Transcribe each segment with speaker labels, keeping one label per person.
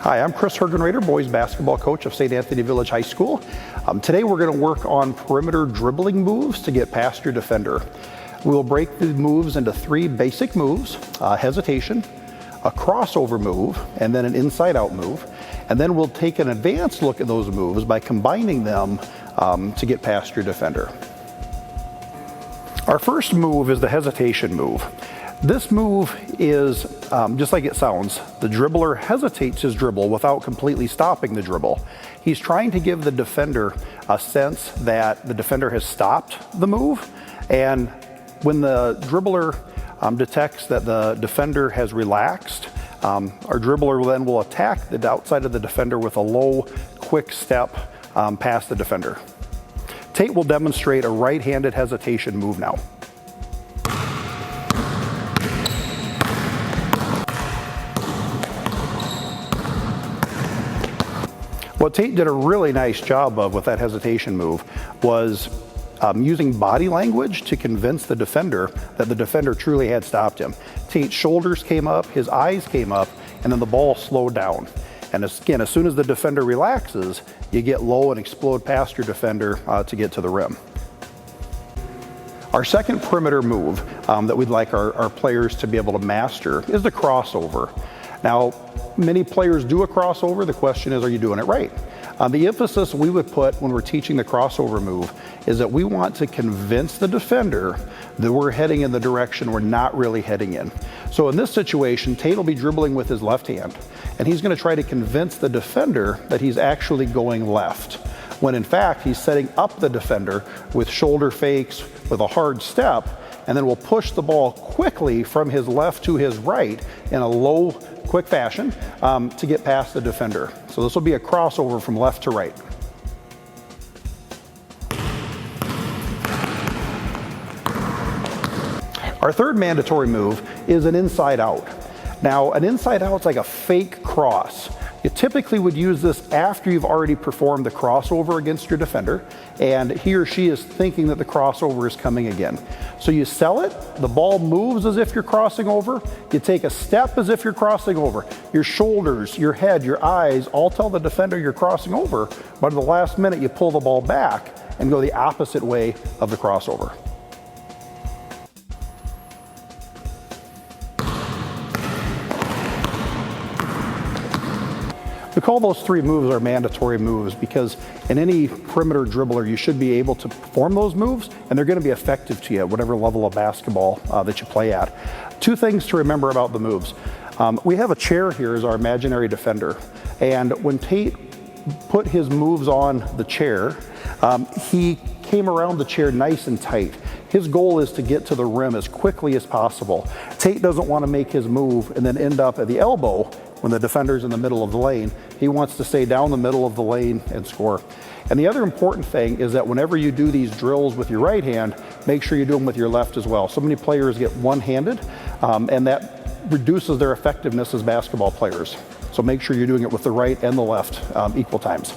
Speaker 1: Hi, I'm Chris Hergenrader, boys basketball coach of St. Anthony Village High School. Today we're going to work on perimeter dribbling moves to get past your defender. We'll break the moves into three basic moves: hesitation, a crossover move, and then an inside-out move. And then we'll take an advanced look at those moves by combining them to get past your defender. Our first move is the hesitation move. This move is just like it sounds. The dribbler hesitates his dribble without completely stopping the dribble. He's trying to give the defender a sense that the defender has stopped the move, and when the dribbler detects that the defender has relaxed, our dribbler then will attack the outside of the defender with a low, quick step past the defender. Tate will demonstrate a right-handed hesitation move now. What Tate did a really nice job of with that hesitation move was using body language to convince the defender that the defender truly had stopped him. Tate's shoulders came up, his eyes came up, and then the ball slowed down. And again, as soon as the defender relaxes, you get low and explode past your defender to get to the rim. Our second perimeter move that we'd like our players to be able to master is the crossover. Now, many players do a crossover. The question is, are you doing it right? The emphasis we would put when we're teaching the crossover move is that we want to convince the defender that we're heading in the direction we're not really heading in. So in this situation, Tate will be dribbling with his left hand, and he's going to try to convince the defender that he's actually going left, when in fact he's setting up the defender with shoulder fakes, with a hard step, and then we'll push the ball quickly from his left to his right in a low, quick fashion to get past the defender. So this will be a crossover from left to right. Our third mandatory move is an inside out. Now, an inside out is like a fake cross. You typically would use this after you've already performed the crossover against your defender, and he or she is thinking that the crossover is coming again. So you sell it, the ball moves as if you're crossing over, you take a step as if you're crossing over. Your shoulders, your head, your eyes all tell the defender you're crossing over, but at the last minute you pull the ball back and go the opposite way of the crossover. We call those three moves our mandatory moves because in any perimeter dribbler, you should be able to perform those moves, and they're going to be effective to you at whatever level of basketball that you play at. Two things to remember about the moves. We have a chair here as our imaginary defender, and when Tate put his moves on the chair, he came around the chair nice and tight. His goal is to get to the rim as quickly as possible. Tate doesn't want to make his move and then end up at the elbow when the defender's in the middle of the lane. He wants to stay down the middle of the lane and score. And the other important thing is that whenever you do these drills with your right hand, make sure you do them with your left as well. So many players get one-handed, and that reduces their effectiveness as basketball players. So make sure you're doing it with the right and the left equal times.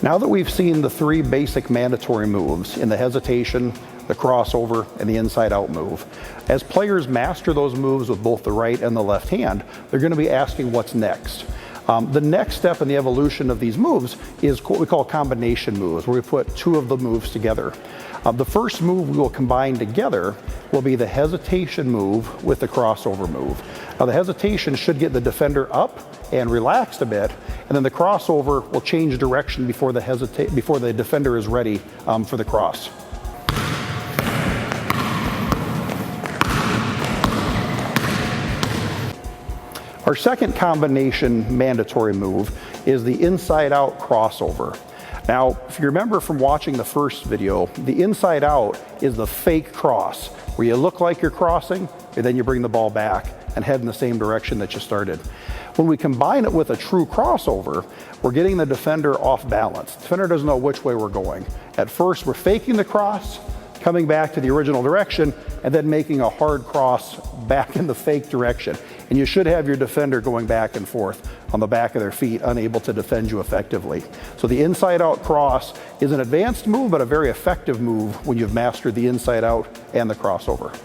Speaker 1: Now that we've seen the three basic mandatory moves in the hesitation, the crossover, and the inside-out move, as players master those moves with both the right and the left hand, they're going to be asking what's next. The next step in the evolution of these moves is what we call combination moves, where we put two of the moves together. The first move we will combine together will be the hesitation move with the crossover move. Now, the hesitation should get the defender up and relaxed a bit, and then the crossover will change direction before the defender is ready for the cross. Our second combination mandatory move is the inside-out crossover. Now, if you remember from watching the first video, the inside out is the fake cross, where you look like you're crossing, and then you bring the ball back and head in the same direction that you started. When we combine it with a true crossover, we're getting the defender off balance. The defender doesn't know which way we're going. At first, we're faking the cross, coming back to the original direction, and then making a hard cross back in the fake direction. And you should have your defender going back and forth on the back of their feet, unable to defend you effectively. So the inside-out cross is an advanced move, but a very effective move when you've mastered the inside-out and the crossover.